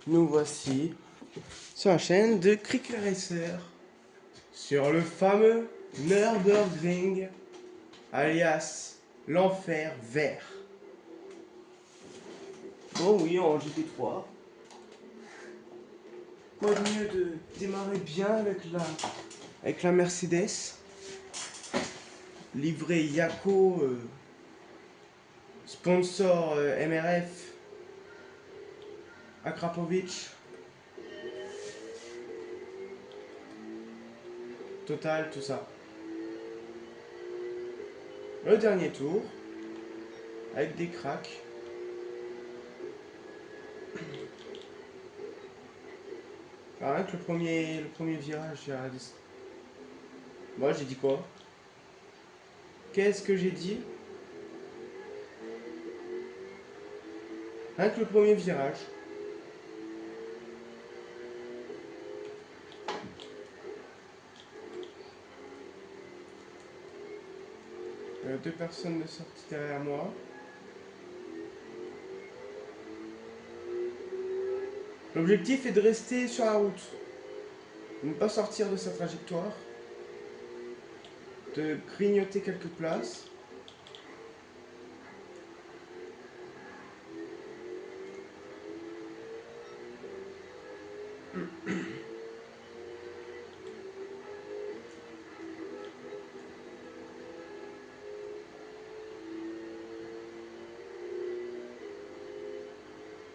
nous voici sur la chaîne de Cricket Racer, sur le fameux Nürburgring, alias l'enfer vert. Bon oui, en GT3. Quoi de mieux de démarrer bien avec la Mercedes, livrée Yako, sponsor MRF, Akrapovic, Total, tout ça. Le dernier tour, avec des cracks. Alors, rien que le premier virage, j'ai regardé ça. Moi, j'ai dit quoi? Qu'est-ce que j'ai dit? Rien que le premier virage. Deux personnes de sortie derrière moi. L'objectif est de rester sur la route. De ne pas sortir de sa trajectoire. De grignoter quelques places.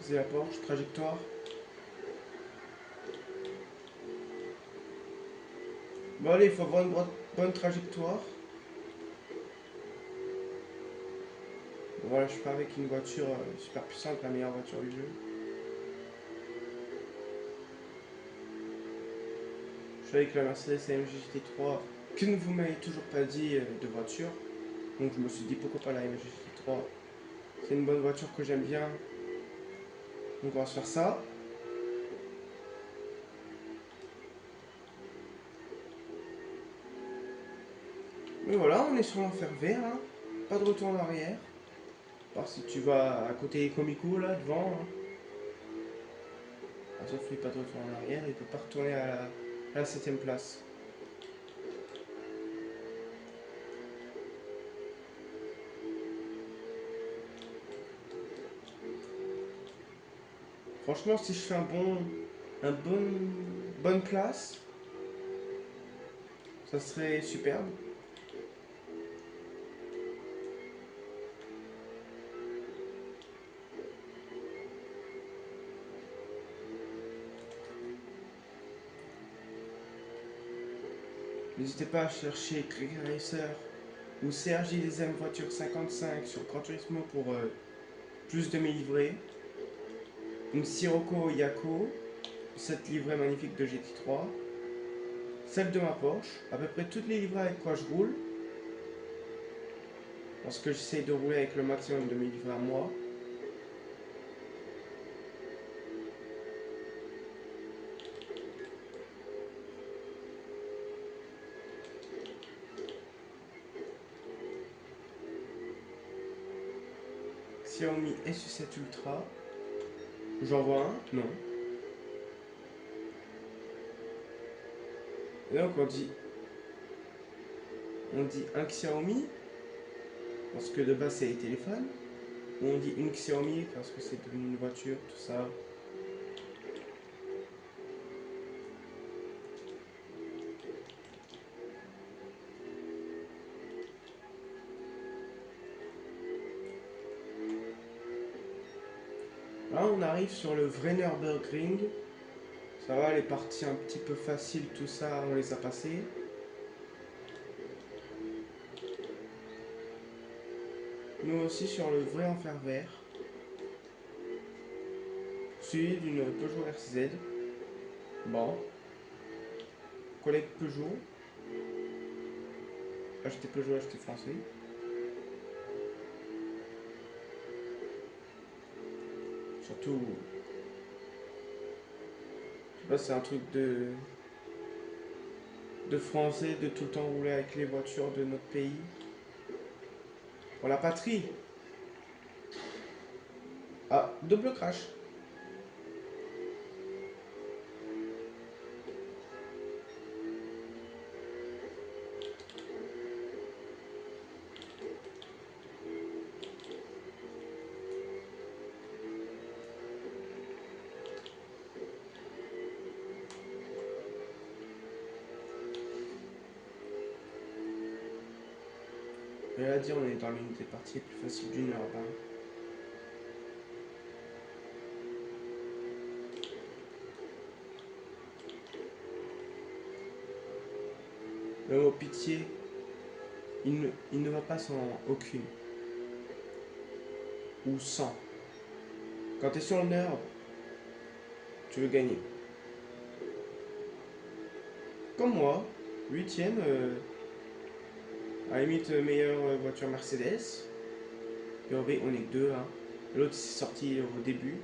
C'est la Porsche, trajectoire. Bon allez, il faut avoir une bonne trajectoire. Bon, voilà, je suis pas avec une voiture super puissante, la meilleure voiture du jeu. Je suis avec la Mercedes AMG GT3 que vous m'avez toujours pas dit de voiture. Donc je me suis dit pourquoi pas la AMG GT3. C'est une bonne voiture que j'aime bien. Donc on va se faire ça. Mais voilà, on est sur l'enfer vert, hein. Pas de retour en arrière. À part si tu vas à côté Comico là devant. Hein. Ah, sauf qu'il n'y a pas de retour en arrière, il peut pas retourner à la 7ème place. Franchement, si je fais bonne place, ça serait superbe. N'hésitez pas à chercher Cricket Racer ou CRJ des M Voiture 55 sur Gran Turismo pour plus de mes livrets. Une Sirocco Yako, cette livrée magnifique de GT3. Celle de ma Porsche, à peu près toutes les livrées avec quoi je roule. Parce que j'essaye de rouler avec le maximum de mes livrets à moi. Xiaomi SU7 Ultra. J'en vois un? Non. Et donc on dit un Xiaomi parce que de base c'est les téléphones. Ou on dit une Xiaomi parce que c'est une voiture, tout ça. Là on arrive sur le vrai Nürburgring. Ça va, les parties un petit peu faciles, tout ça, on les a passées. Nous aussi sur le vrai enfer vert. Suivi d'une Peugeot RCZ. Bon. Collègue Peugeot. Acheté Peugeot, acheté français. Surtout. Je sais pas, c'est un truc de français de tout le temps rouler avec les voitures de notre pays. Pour la patrie. Ah, double crash. Et à dire, on est dans l'une des parties les plus faciles du Nord. Hein. Le mot pitié, il ne va pas sans aucune. Ou sans. Quand tu es sur le Nord, tu veux gagner. Comme moi, 8ème, à la limite meilleure voiture Mercedes. Puis en V, on est que deux. Hein. L'autre s'est sorti au début.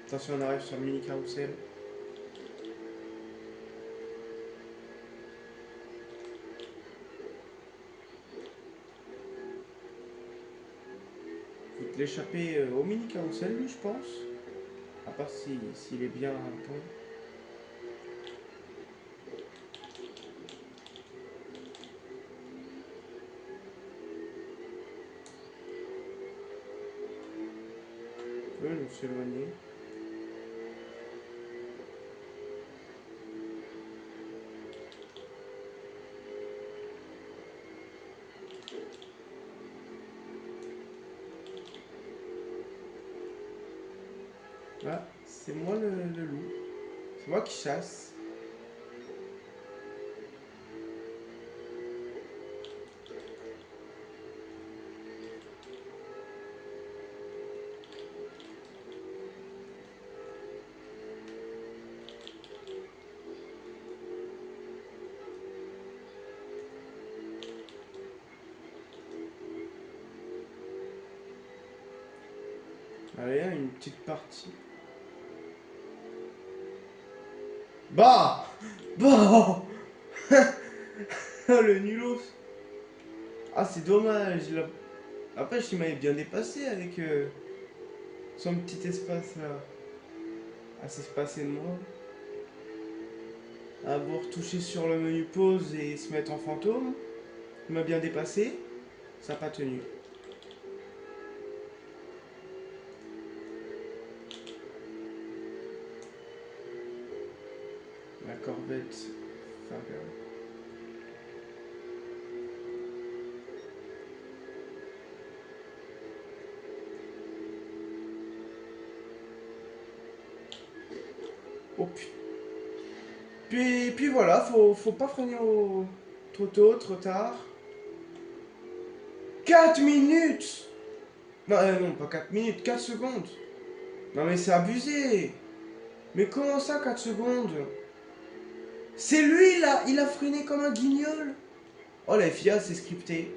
Attention, on arrive sur le mini carrousel. Faut te l'échapper au mini carrousel, lui, je pense. À part s'il est bien bon. Je me suis éloigné. Ah, c'est moi le loup. C'est moi qui chasse. Allez, une petite partie. Bah Bah Le nulos. Ah, c'est dommage. Après, je m'avais bien dépassé avec son petit espace là. À s'espacer de moi. À vous retoucher sur le menu pause et se mettre en fantôme. Il m'a bien dépassé. Ça n'a pas tenu. La Corvette Farga. Oh putain. Puis voilà, faut pas freiner trop tôt, trop tard. 4 minutes. Non, non, pas 4 minutes, 4 secondes. Non mais c'est abusé. Mais comment ça 4 secondes? C'est lui là, il a freiné comme un guignol. Oh la FIA c'est scripté.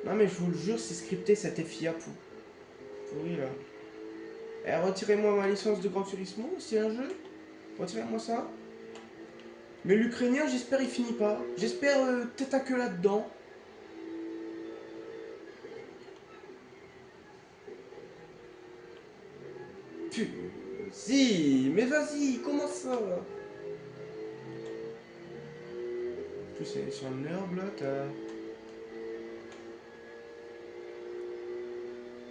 Non mais je vous le jure c'est scripté cette FIA pourri là. Eh, retirez-moi ma licence de Gran Turismo, c'est un jeu. Retirez-moi ça. Mais l'Ukrainien j'espère il finit pas. J'espère tête à queue là-dedans. Si, mais vas-y, comment ça? En plus, c'est sur le herbe là, t'as.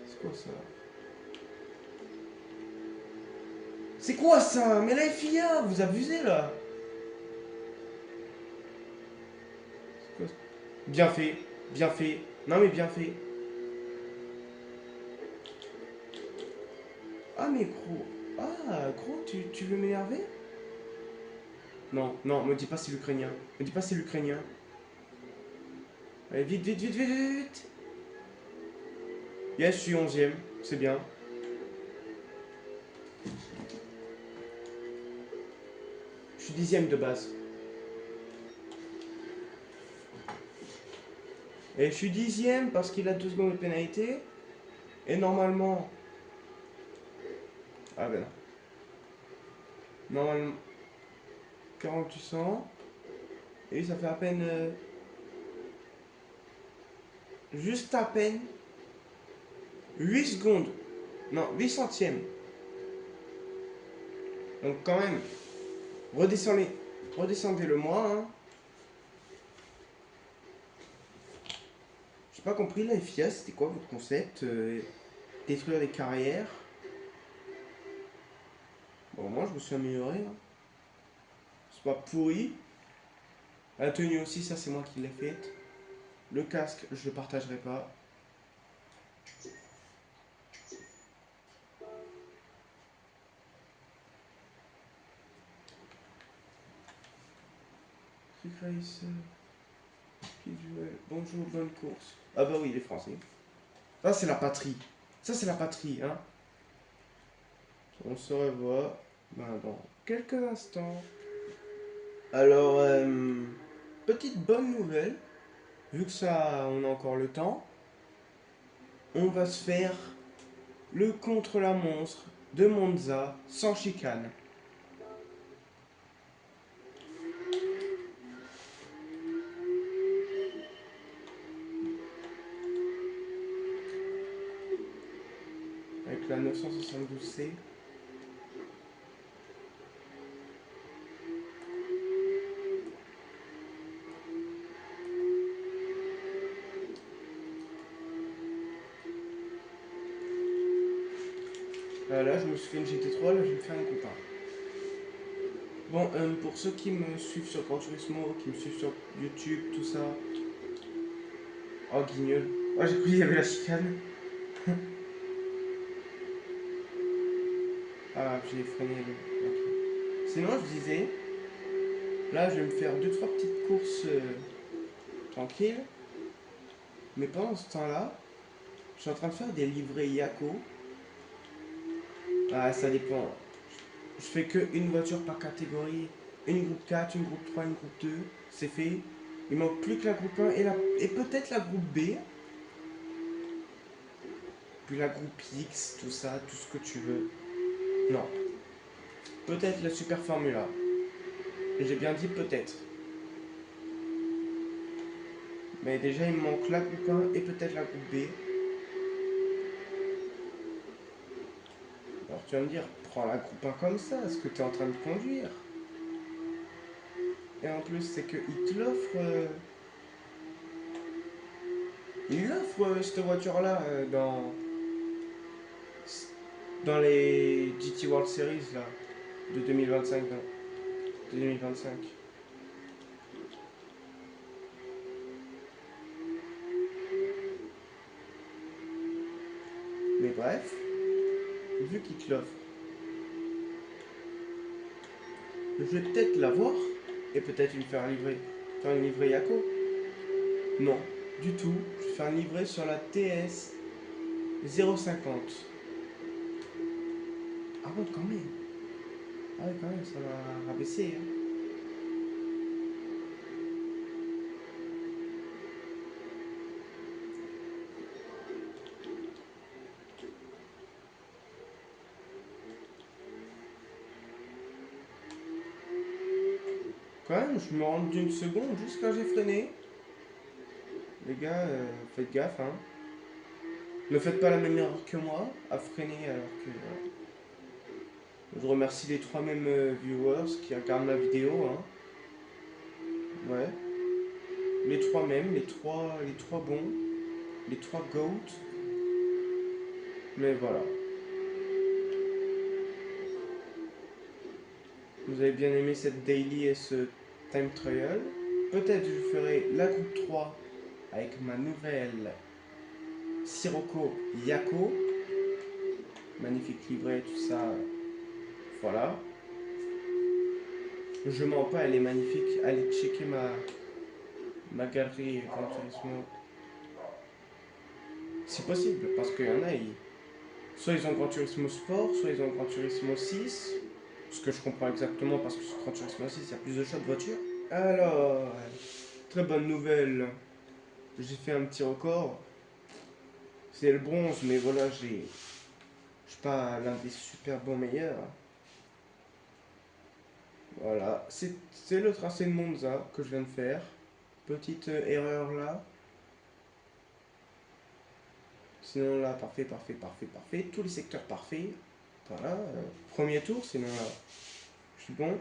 C'est quoi ça? C'est quoi ça? Mais la FIA, vous abusez là! C'est quoi ça? Bien fait, bien fait. Non mais bien fait. Ah mais gros. Ah gros, tu veux m'énerver? Non, non, me dis pas c'est l'Ukrainien. Me dis pas c'est l'Ukrainien. Allez, vite, vite, vite, vite, vite, vite. Yes, je suis 11ème, c'est bien. Je suis 10ème de base. Et je suis 10ème parce qu'il a 2 secondes de pénalité. Et normalement. Ah ben non. Normalement. 4800. Et ça fait à peine. Juste à peine. 8 secondes. Non, 8 centièmes. Donc quand même. Redescendez. Redescendez-le moi. Hein. J'ai pas compris la FIA, c'était quoi votre concept détruire des carrières. Bon, moi je me suis amélioré. Hein. C'est pas pourri. La tenue aussi, ça c'est moi qui l'ai faite. Le casque, je le partagerai pas. Trick Racer. Bonjour, bonne course. Ah bah oui, il est français. Ça c'est la patrie. Ça c'est la patrie, hein. On se revoit dans quelques instants. Alors, petite bonne nouvelle. Vu que ça, on a encore le temps, on va se faire le contre-la-monstre de Monza sans chicane. Avec la 972C. Là, je me suis fait une GT3, là, je vais me faire un copain. Bon, pour ceux qui me suivent sur Gran Turismo, qui me suivent sur YouTube, tout ça. Oh, guignol. Oh, j'ai cru qu'il y avait la chicane. Ah, j'ai freiné. Ok. Sinon, je disais, là, je vais me faire 2-3 petites courses tranquilles. Mais pendant ce temps-là, je suis en train de faire des livrets Yako. Ah, ça dépend. Je fais que une voiture par catégorie. Une groupe 4, une groupe 3, une groupe 2. C'est fait. Il manque plus que la groupe 1 et peut-être la groupe B. Puis la groupe X, tout ça, tout ce que tu veux. Non. Peut-être la Super Formula. J'ai bien dit peut-être. Mais déjà, il me manque la groupe 1 et peut-être la groupe B. Alors tu vas me dire, prends la groupe 1 comme ça, ce que tu es en train de conduire. Et en plus, c'est qu'il te l'offre. Il offre cette voiture-là dans les GT World Series là, de 2025. De 2025. Mais bref, vu qu'il te l'offre, je vais peut-être l'avoir et peut-être me faire livrer. Faire une livrée Yako. Non, du tout. Je vais faire une livrée sur la TS 050. Ah bon, quand même. Ah ouais, quand même, ça va rabaisser. Hein. Quand même, je me rends d'une seconde juste quand j'ai freiné. Les gars, faites gaffe, hein. Ne faites pas la même erreur que moi, à freiner alors que... Je remercie les trois mêmes viewers qui regardent ma vidéo, hein. Ouais. Les trois mêmes, les trois bons, les trois goats. Mais voilà. Vous avez bien aimé cette daily et ce time trial. Peut-être je ferai la groupe 3 avec ma nouvelle Sirocco Yako. Magnifique livret, tout ça. Voilà. Je mens pas, elle est magnifique. Allez checker ma galerie Gran Turismo. C'est possible, parce qu'il y en a, soit ils ont Gran Turismo Sport, soit ils ont Gran Turismo 6. Ce que je comprends exactement parce que sur Gran Turismo 6, il y a plus de choix de voitures. Alors, très bonne nouvelle. J'ai fait un petit record. C'est le bronze, mais voilà, je suis pas l'un des super bons meilleurs. Voilà, c'est le tracé de Monza que je viens de faire. Petite erreur là. Sinon là, parfait, parfait, parfait, parfait. Tous les secteurs parfaits. Voilà, premier tour, sinon là, je suis bon.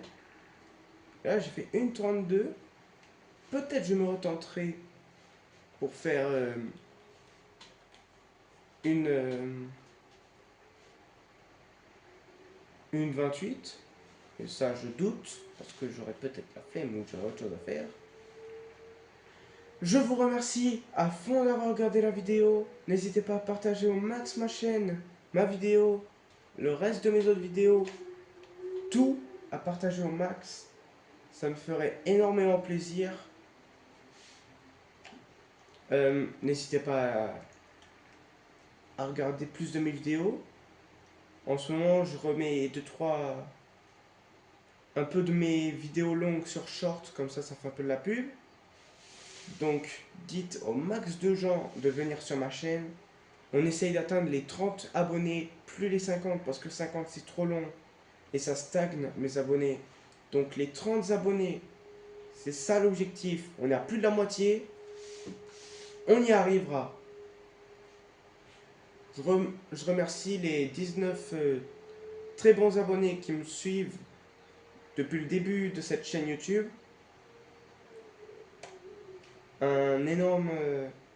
Là, j'ai fait 1,32. Peut-être je me retenterai pour faire une une 28. Et ça, je doute, parce que j'aurais peut-être la flemme ou j'aurais autre chose à faire. Je vous remercie à fond d'avoir regardé la vidéo. N'hésitez pas à partager au max ma chaîne, ma vidéo, le reste de mes autres vidéos. Tout à partager au max. Ça me ferait énormément plaisir. N'hésitez pas à regarder plus de mes vidéos. En ce moment, je remets 2-3 un peu de mes vidéos longues sur short, comme ça fait un peu de la pub. Donc, dites au max de gens de venir sur ma chaîne. On essaye d'atteindre les 30 abonnés, plus les 50, parce que 50 c'est trop long et ça stagne mes abonnés. Donc les 30 abonnés, c'est ça l'objectif. On est à plus de la moitié. On y arrivera. Je remercie les 19 très bons abonnés qui me suivent depuis le début de cette chaîne YouTube. Un énorme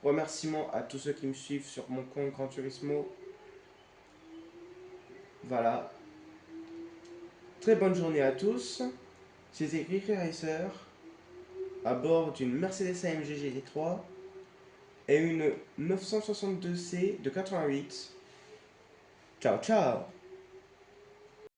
remerciement à tous ceux qui me suivent sur mon compte Gran Turismo. Voilà. Très bonne journée à tous. C'était Greg Racer à bord d'une Mercedes AMG GT3 et une 962C de 88. Ciao ciao.